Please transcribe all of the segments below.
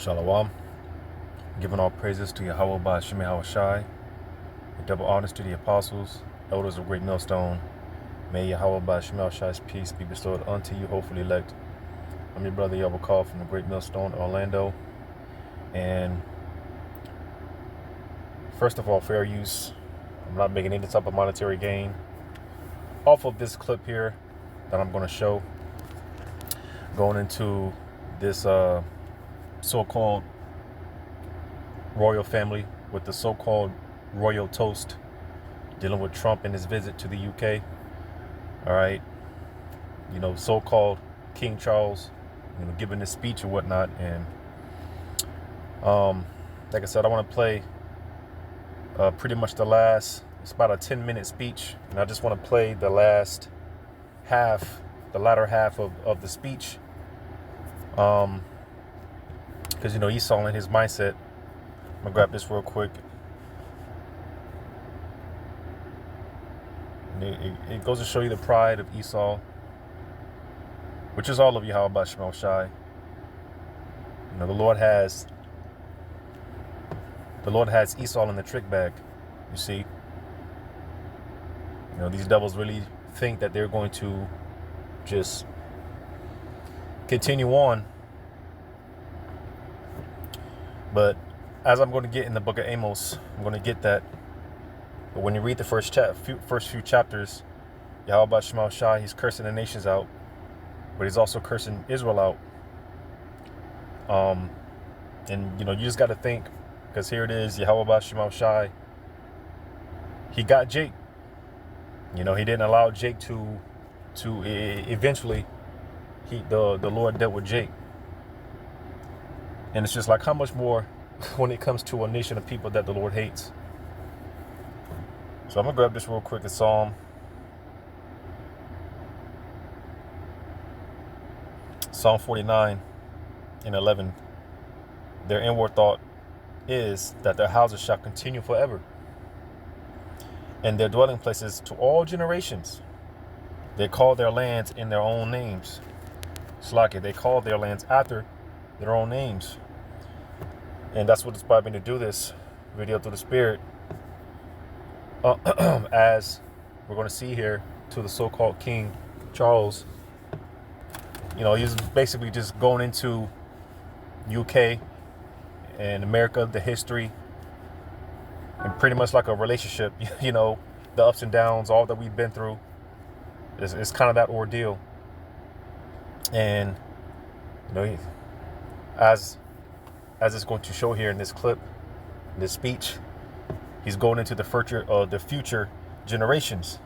Shalom. Giving all praises to Yahweh by Shemi Hawashai. Double honors to the apostles, elders of Great Millstone. May Yahweh by Shemi Hawashai's peace be bestowed unto you, hopefully elect. I'm your brother Yahweh Call from the Great Millstone, Orlando. And first of all, fair use. I'm not making any type of monetary gain off of this clip here that I'm going to show. Going into this so-called royal family with the so-called royal toast, dealing with Trump and his visit to the UK. All right, so-called King Charles, giving this speech or whatnot. And like I said, I want to play pretty much it's about a 10-minute speech, and I just want to play the latter half of the speech. Because Esau in his mindset. I'm gonna grab this real quick. It goes to show you the pride of Esau, which is all of Yahweh by Shemi Hawashai. The Lord has Esau in the trick bag. You see, these devils really think that they're going to just continue on. But as I'm going to get in the book of Amos, I'm going to get that. But when you read the first few chapters, Yahweh by Shemi Hawashai, he's cursing the nations out, but he's also cursing Israel out. And you just got to think, because here it is, Yahweh by Shemi Hawashai, he got Jake. He didn't allow Jake to eventually. The Lord dealt with Jake. And it's just like, how much more when it comes to a nation of people that the Lord hates. So I'm going to grab this real quick. It's Psalm 49:11. Their inward thought is that their houses shall continue forever, and their dwelling places to all generations. They call their lands in their own names. Slaki, they call their lands after their own names. And that's what inspired me to do this video through the Spirit. As we're going to see here, to the so-called King Charles, he's basically just going into UK and America, the history, and pretty much like a relationship, the ups and downs, all that we've been through. It's kind of that ordeal. And, as it's going to show here in this clip, in this speech, he's going into the future generations.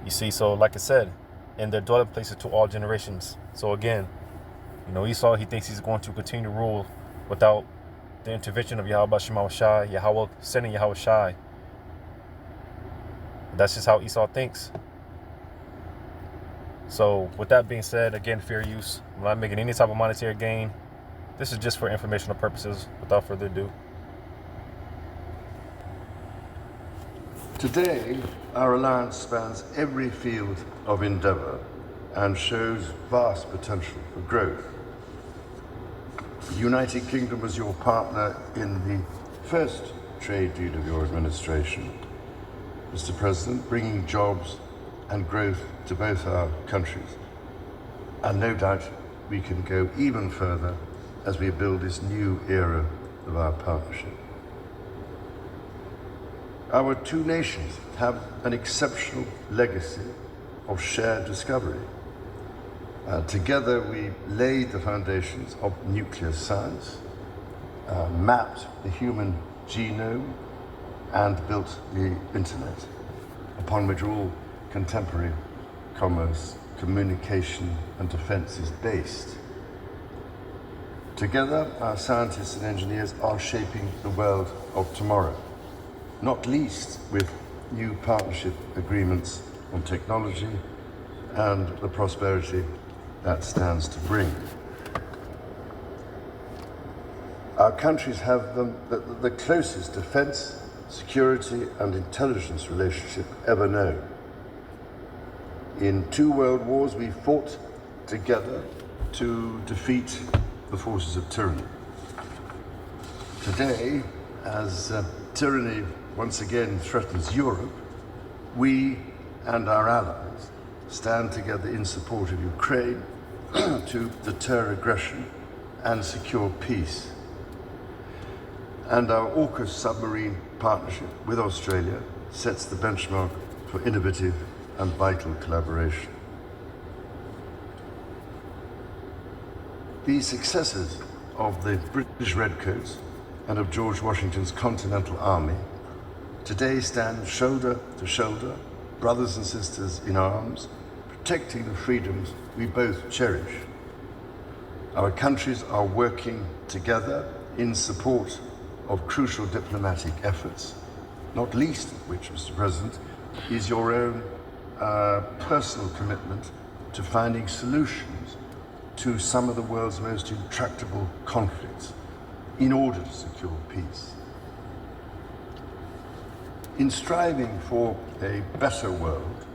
You see, so like I said, in their dwelling places to all generations. So again, Esau, he thinks he's going to continue to rule without the intervention of Yahweh Shemi Hawashai, Yahweh sending Yahweh Shai. That's just how Esau thinks. So with that being said, again, fair use. I'm not making any type of monetary gain. This is just for informational purposes. Without further ado. Today, our alliance spans every field of endeavor and shows vast potential for growth. The United Kingdom was your partner in the first trade deal of your administration, Mr. President, bringing jobs and growth to both our countries. And no doubt we can go even further as we build this new era of our partnership. Our two nations have an exceptional legacy of shared discovery. Together we laid the foundations of nuclear science, mapped the human genome, and built the internet, upon which all contemporary commerce, communication, and defense is based. Together, our scientists and engineers are shaping the world of tomorrow, not least with new partnership agreements on technology and the prosperity that stands to bring. Our countries have the closest defense, security, and intelligence relationship ever known. In 2 world wars, we fought together to defeat the forces of tyranny. Today, as tyranny once again threatens Europe, we and our allies stand together in support of Ukraine to deter aggression and secure peace. And our AUKUS submarine partnership with Australia sets the benchmark for innovative and vital collaboration. The successes of the British Redcoats and of George Washington's Continental Army today stand shoulder to shoulder, brothers and sisters in arms, protecting the freedoms we both cherish. Our countries are working together in support of crucial diplomatic efforts, not least of which, Mr. President, is your own personal commitment to finding solutions to some of the world's most intractable conflicts in order to secure peace. In striving for a better world,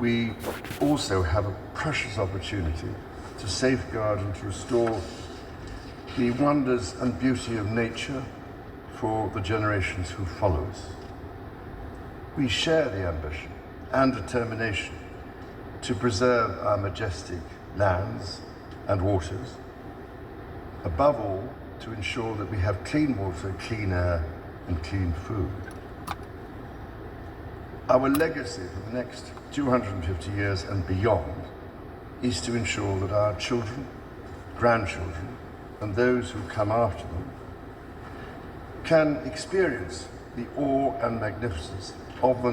we also have a precious opportunity to safeguard and to restore the wonders and beauty of nature for the generations who follow us. We share the ambition and determination to preserve our majestic lands and waters, above all, to ensure that we have clean water, clean air, and clean food. Our legacy for the next 250 years and beyond is to ensure that our children, grandchildren, and those who come after them can experience the awe and magnificence of the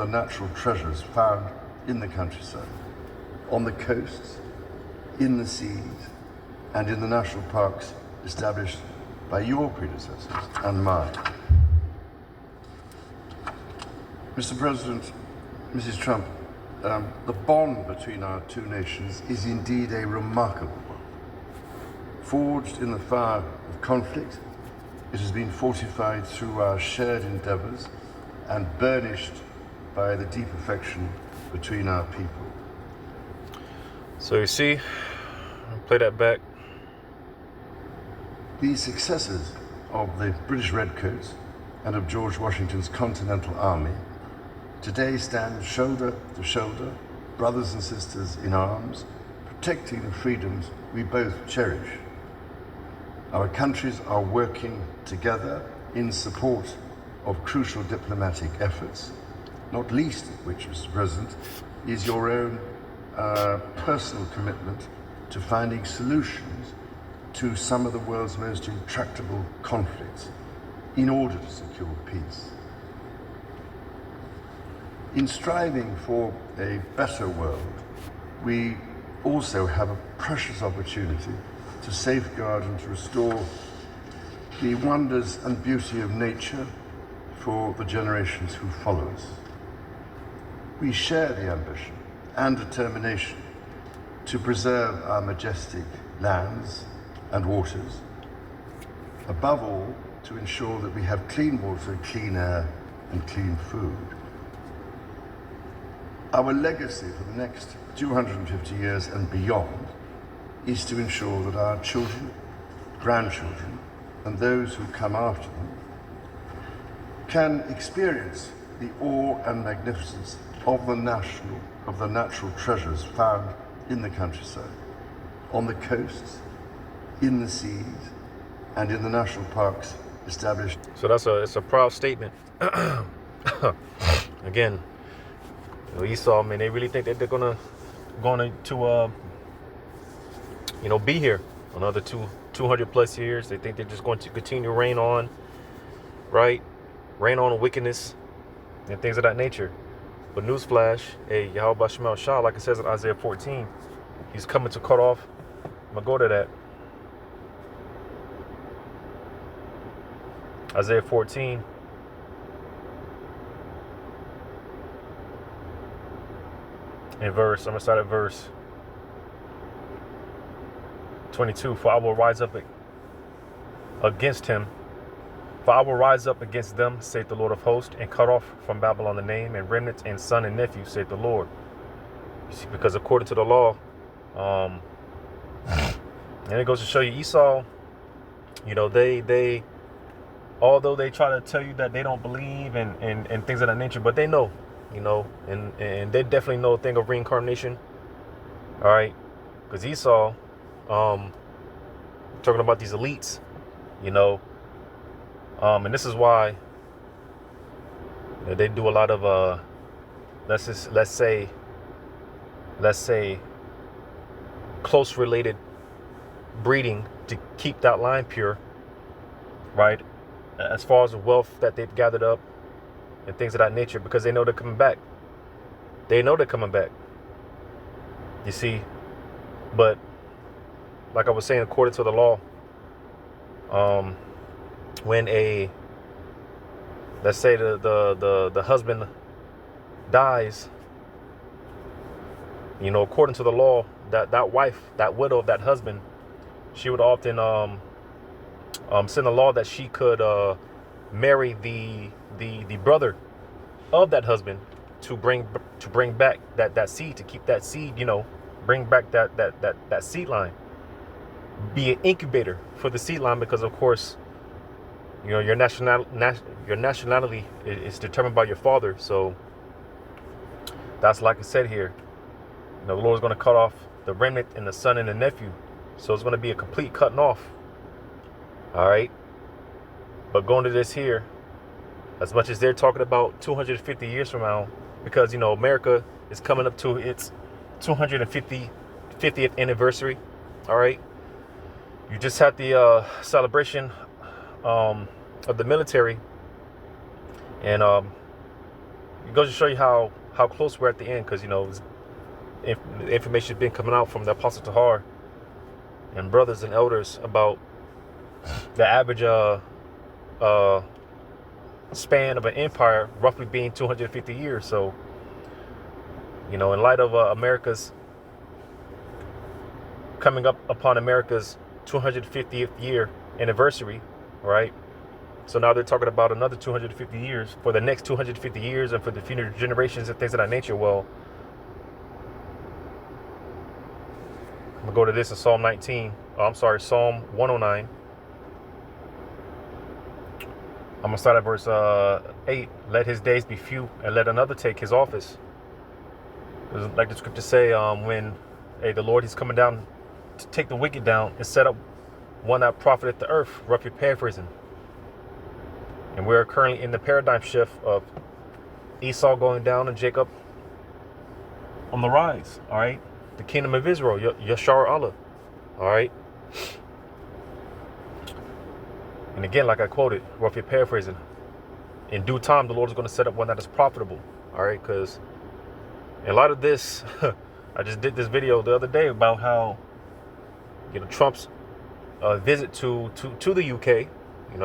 natural treasures found in the countryside, on the coasts, in the seas, and in the national parks established by your predecessors and mine. Mr. President, Mrs. Trump, the bond between our two nations is indeed a remarkable one. Forged in the fire of conflict, it has been fortified through our shared endeavors and burnished by the deep affection between our people. So you see, play that back. The successes of the British Redcoats and of George Washington's Continental Army today stand shoulder to shoulder, brothers and sisters in arms, protecting the freedoms we both cherish. Our countries are working together in support of crucial diplomatic efforts, not least of which, Mr. President, is your own personal commitment to finding solutions to some of the world's most intractable conflicts in order to secure peace. In striving for a better world, we also have a precious opportunity to safeguard and to restore the wonders and beauty of nature for the generations who follow us. We share the ambition and determination to preserve our majestic lands and waters, above all, to ensure that we have clean water, clean air, and clean food. Our legacy for the next 250 years and beyond is to ensure that our children, grandchildren, and those who come after them can experience the awe and magnificence of the natural treasures found in the countryside, on the coasts, in the seas, and in the national parks established. So it's a proud statement. Again, Esau, man, they really think that they're gonna be here another 200 plus years. They think they're just going to continue to reign on wickedness and things of that nature. But newsflash, Yahweh Shemel Shah, like it says in Isaiah 14, he's coming to cut off. I'm gonna go to that. Isaiah 14. I'm gonna start at verse 22. For I will rise up against him. For I will rise up against them, saith the Lord of hosts, and cut off from Babylon the name, and remnant, and son and nephew, saith the Lord. You see, because according to the law, And it goes to show you Esau, they although they try to tell you that they don't believe and things of that nature, but they know, and they definitely know a thing of reincarnation. All right. Because Esau, talking about these elites, and this is why they do a lot of let's say close related breeding to keep that line pure, right? As far as the wealth that they've gathered up and things of that nature, because they know they're coming back. They know they're coming back. You see, but like I was saying, according to the law, when let's say the husband dies, according to the law, that wife, that widow of that husband, she would often send a law that she could marry the brother of that husband to bring back that seed, to keep that seed, bring back that seed line, be an incubator for the seed line, because of course, your nationality is determined by your father. So that's like I said here, the Lord is going to cut off the remnant and the son and the nephew. So it's going to be a complete cutting off. All right. But going to this here, as much as they're talking about 250 years from now, because, America is coming up to its 250th anniversary. All right. You just had the celebration of the military. And it goes to show you how close we're at the end, because, the information has been coming out from the Apostle Tahar and brothers and elders about the average span of an empire roughly being 250 years. So, in light of America's coming up upon America's 250th year anniversary, right? So now they're talking about another 250 years for the next 250 years and for the future generations and things of that nature. Well, I'm gonna go to this in Psalm 109. I'm gonna start at verse 8. Let his days be few, and let another take his office. Like the scriptures say, when the Lord, he's coming down to take the wicked down and set up one that profiteth the earth, roughly paraphrasing. And we're currently in the paradigm shift of Esau going down and Jacob on the rise. All right. The kingdom of Israel, Yashar Allah. All right. And again, like I quoted, roughly paraphrasing, in due time, the Lord is going to set up one that is profitable. All right. Because in light of this, I just did this video the other day about how, Trump's visit to the UK.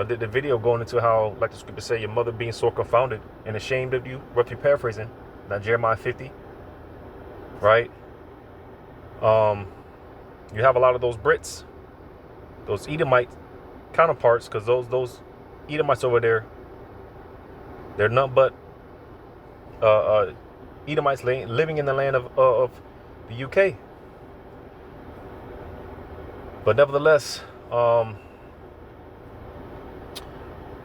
Did the video going into how, like the scripture say, your mother being so confounded and ashamed of you, roughly paraphrasing, not Jeremiah 50, right? You have a lot of those Brits, those Edomite counterparts, because those Edomites over there, they're none but Edomites living in the land of the UK. But nevertheless,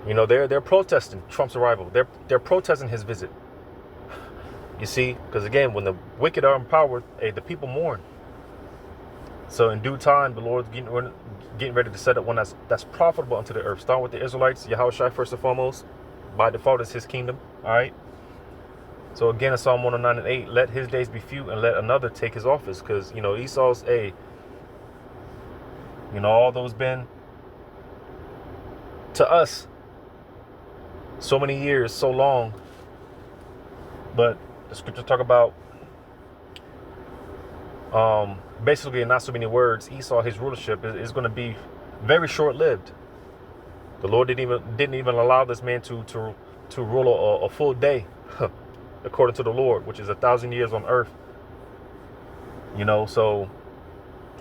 they're protesting Trump's arrival. They're protesting his visit. You see, because again, when the wicked are empowered, the people mourn. So in due time, the Lord's getting ready to set up one that's profitable unto the earth. Starting with the Israelites, Yahushua first and foremost. By default, is his kingdom. All right. So again, in Psalm 109 and 8, let his days be few and let another take his office. Because, Esau's all those been to us so many years, so long. But the scriptures talk about, basically in not so many words, Esau, his rulership is going to be very short-lived. The Lord didn't even allow this man to rule a full day, according to the Lord, which is 1,000 years on earth. So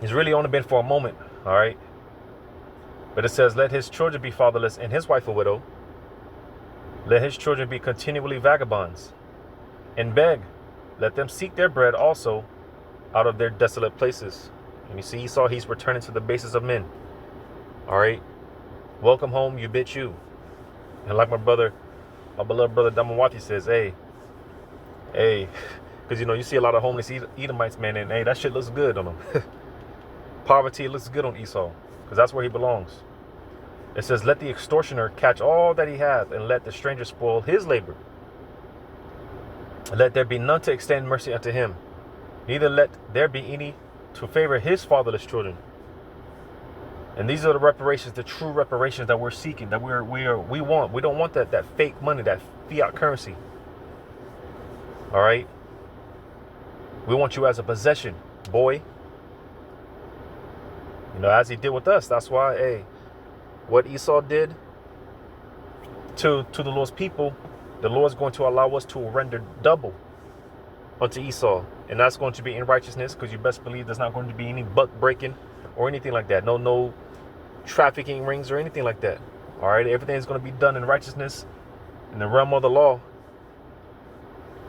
he's really only been for a moment. All right. But it says, let his children be fatherless and his wife a widow. Let his children be continually vagabonds and beg. Let them seek their bread also out of their desolate places. And you see Esau, he's returning to the basis of men. All right. Welcome home, you bitch, you. And like my beloved brother Damawati says, hey, because you see a lot of homeless Edomites, man, and hey, that shit looks good on them. Poverty looks good on Esau, because that's where he belongs. It says, let the extortioner catch all that he hath, and let the stranger spoil his labor. Let there be none to extend mercy unto him, neither let there be any to favor his fatherless children. And these are the reparations, the true reparations that we're seeking, that we want. We don't want that fake money, that fiat currency. All right. We want you as a possession, boy. As he did with us. That's why, hey, what Esau did to the Lord's people, the Lord's going to allow us to render double unto Esau. And that's going to be in righteousness, because you best believe there's not going to be any buck breaking or anything like that. No trafficking rings or anything like that. All right. Everything's going to be done in righteousness in the realm of the law.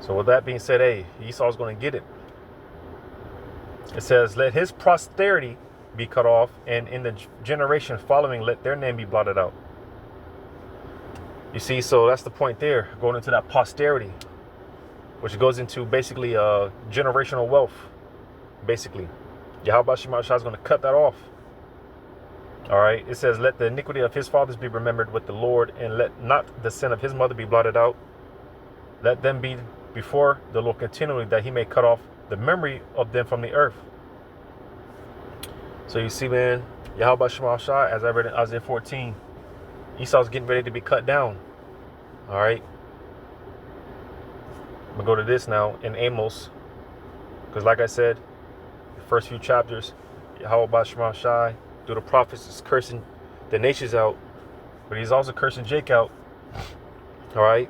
So with that being said, hey, Esau's going to get it. It says, let his posterity be cut off, and in the generation following, let their name be blotted out. You see, so that's the point there, going into that posterity, which goes into basically generational wealth. Basically, Yahweh Shema Shah is going to cut that off. All right. It says, let the iniquity of his fathers be remembered with the Lord, and let not the sin of his mother be blotted out. Let them be before the Lord continually, that he may cut off the memory of them from the earth. So you see, man, Yahweh Shema Shah, as I read in Isaiah 14, Esau's getting ready to be cut down. All right. I'm going to go to this now in Amos, because like I said, the first few chapters, Yahweh Shema Shah, through the prophets, is cursing the nations out, but he's also cursing Jake out. All right.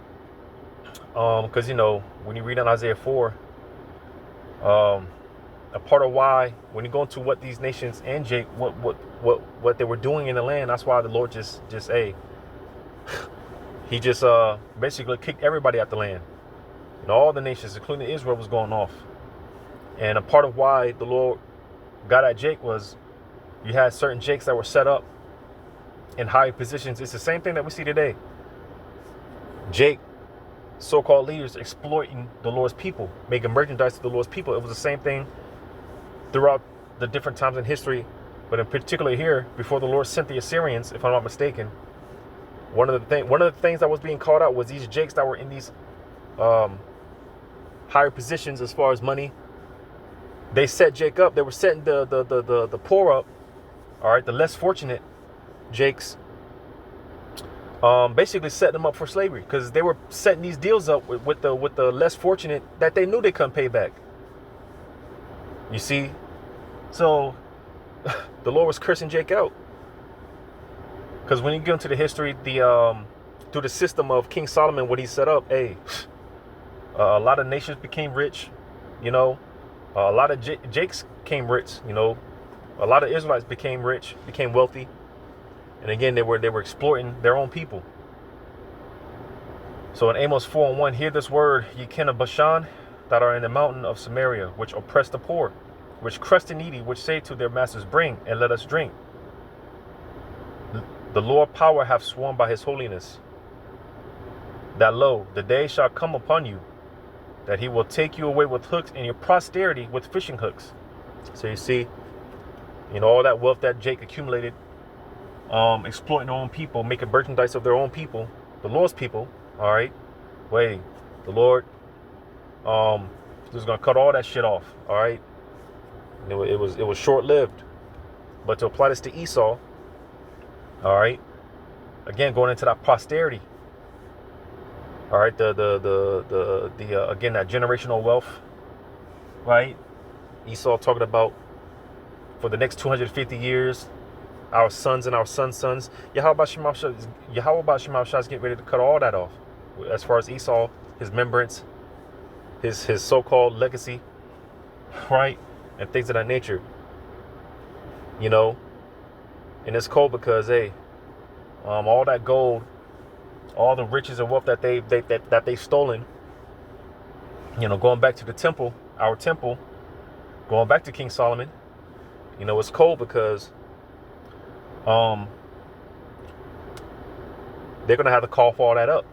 Because, when you read on Isaiah 4, a part of why, when you go into what these nations and Jake, what they were doing in the land, that's why the Lord he just basically kicked everybody out the land. All the nations, including Israel, was going off. And a part of why the Lord got at Jake was you had certain Jakes that were set up in high positions. It's the same thing that we see today. Jake, so-called leaders exploiting the Lord's people, making merchandise to the Lord's people. It was the same thing throughout the different times in history, but in particular here, before the Lord sent the Assyrians, if I'm not mistaken, one of the things that was being called out was these Jakes that were in these higher positions as far as money. They set Jake up. They were setting the poor up. All right, the less fortunate Jakes, basically setting them up for slavery, because they were setting these deals up with the less fortunate that they knew they couldn't pay back. You see, so the Lord was cursing Jake out, because when you get into the history, through the system of King Solomon, what he set up, a lot of nations became rich. A lot of Jakes became rich. A lot of Israelites became rich, became wealthy. And again, they were exploiting their own people. So in Amos 4:1, hear this word, ye kin of Bashan, that are in the mountain of Samaria, which oppress the poor, which crush the needy, which say to their masters, bring, and let us drink. The Lord power hath sworn by his holiness, that lo, the day shall come upon you, that he will take you away with hooks, and your posterity with fishing hooks. So you see, all that wealth that Jake accumulated, exploiting their own people, making merchandise of their own people, the Lord's people. All right, the Lord was gonna cut all that shit off. All right, and it was short lived. But to apply this to Esau, all right, again going into that posterity. All right, again, that generational wealth, right? Esau talking about for the next 250 years, our sons and our sons' sons. Yahweh Shema Shah is getting ready to cut all that off. As far as Esau, his remembrance, his so-called legacy, right? And things of that nature. And it's cold because, hey, all that gold, all the riches and wealth that they've stolen, going back to the temple, our temple, going back to King Solomon, You know, it's cold because they're gonna have to cough all that up.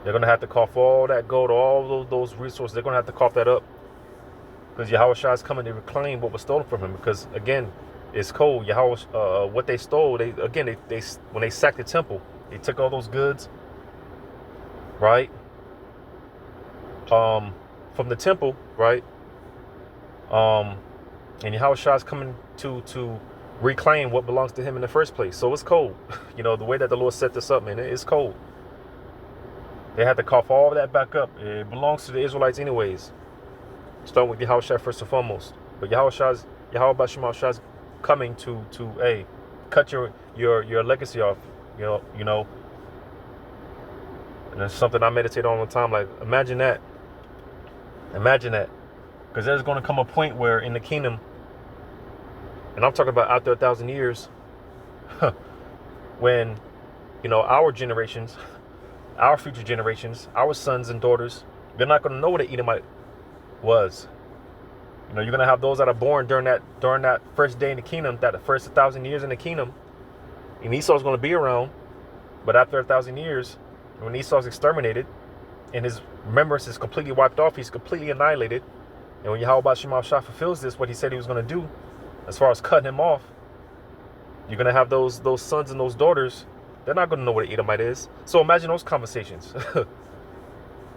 They're gonna have to cough all that gold, all those resources. They're gonna have to cough that up because Yahweh Shai is coming to reclaim what was stolen from him. Because again, it's cold. Yahweh, what they stole, they when they sacked the temple, they took all those goods, right? From the temple, right? And Yahweh Shai is coming to reclaim what belongs to him in the first place. So it's cold. You know, the way that the Lord set this up, man, it's cold. They had to cough all that back up. It belongs to the Israelites anyways. Starting with Yahweh Shai first and foremost. But Yahweh Bashim Shai's coming to cut your legacy off. You know. And it's something I meditate on all the time. Like, imagine that. Imagine that. Because there's going to come a point where in the kingdom, and I'm talking about after 1,000 years, when, you know, our generations, our future generations, our sons and daughters, they're not going to know what an Edomite was. You know, you're going to have those that are born during that first day in the kingdom, that the first 1,000 years in the kingdom, and Esau's going to be around. But after 1,000 years, when Esau's exterminated and his remembrance is completely wiped off, he's completely annihilated. And when Yahweh Shema Shah fulfills this, what he said he was going to do, as far as cutting him off, you're going to have those sons and those daughters. They're not going to know what an Edomite is. So imagine those conversations.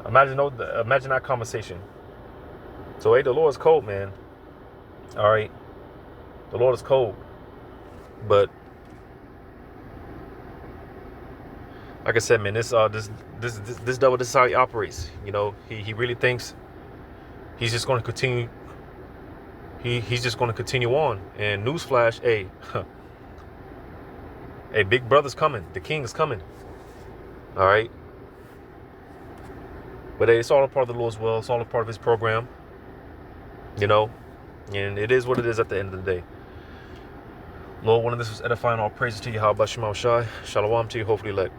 imagine that conversation. So, hey, the Lord is cold, man. All right. The Lord is cold. But like I said, man, this devil, this is how he operates. You know, he really thinks he's just going to continue. He's just going to continue on. And newsflash, hey, hey, big brother's coming. The king is coming. All right. But hey, it's all a part of the Lord's will. It's all a part of his program. You know, and it is what it is at the end of the day. Lord, one of this was edifying. All praises to you. How about Shema Shai? Shalom to you. Hopefully, elect.